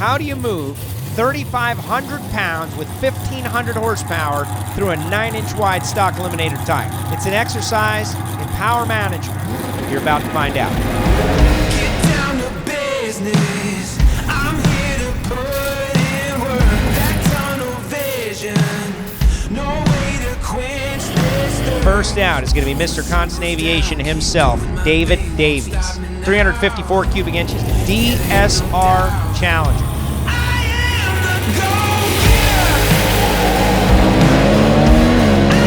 How do you move 3,500 pounds with 1,500 horsepower through a 9-inch wide stock eliminator tire? It's an exercise in power management. You're about to find out. Get down to business. I'm here to put in work. That tunnel vision. No way to quench this thirst. First out is going to be Mr. Constant Aviation himself, David Davies. 354 cubic inches, DSR Challenger. I am the go-getter.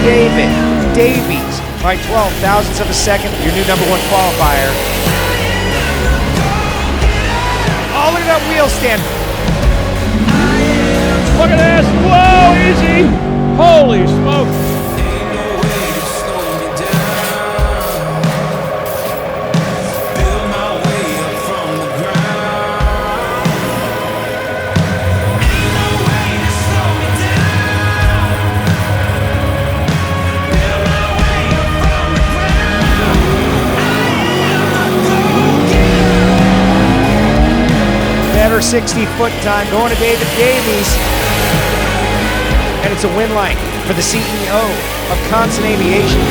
David Davies, by 12 thousandths of a second, your new #1 qualifier. Oh, look at that wheel stand. Look at this. Whoa, easy. Holy smoke. Ain't no way to slow me down. Build my way up from the ground. Ain't no way to slow me down. Build my way up from the ground. I am the go-getter. Better 60-foot time going to David Davies. And it's a win line for the CEO of Constant Aviation.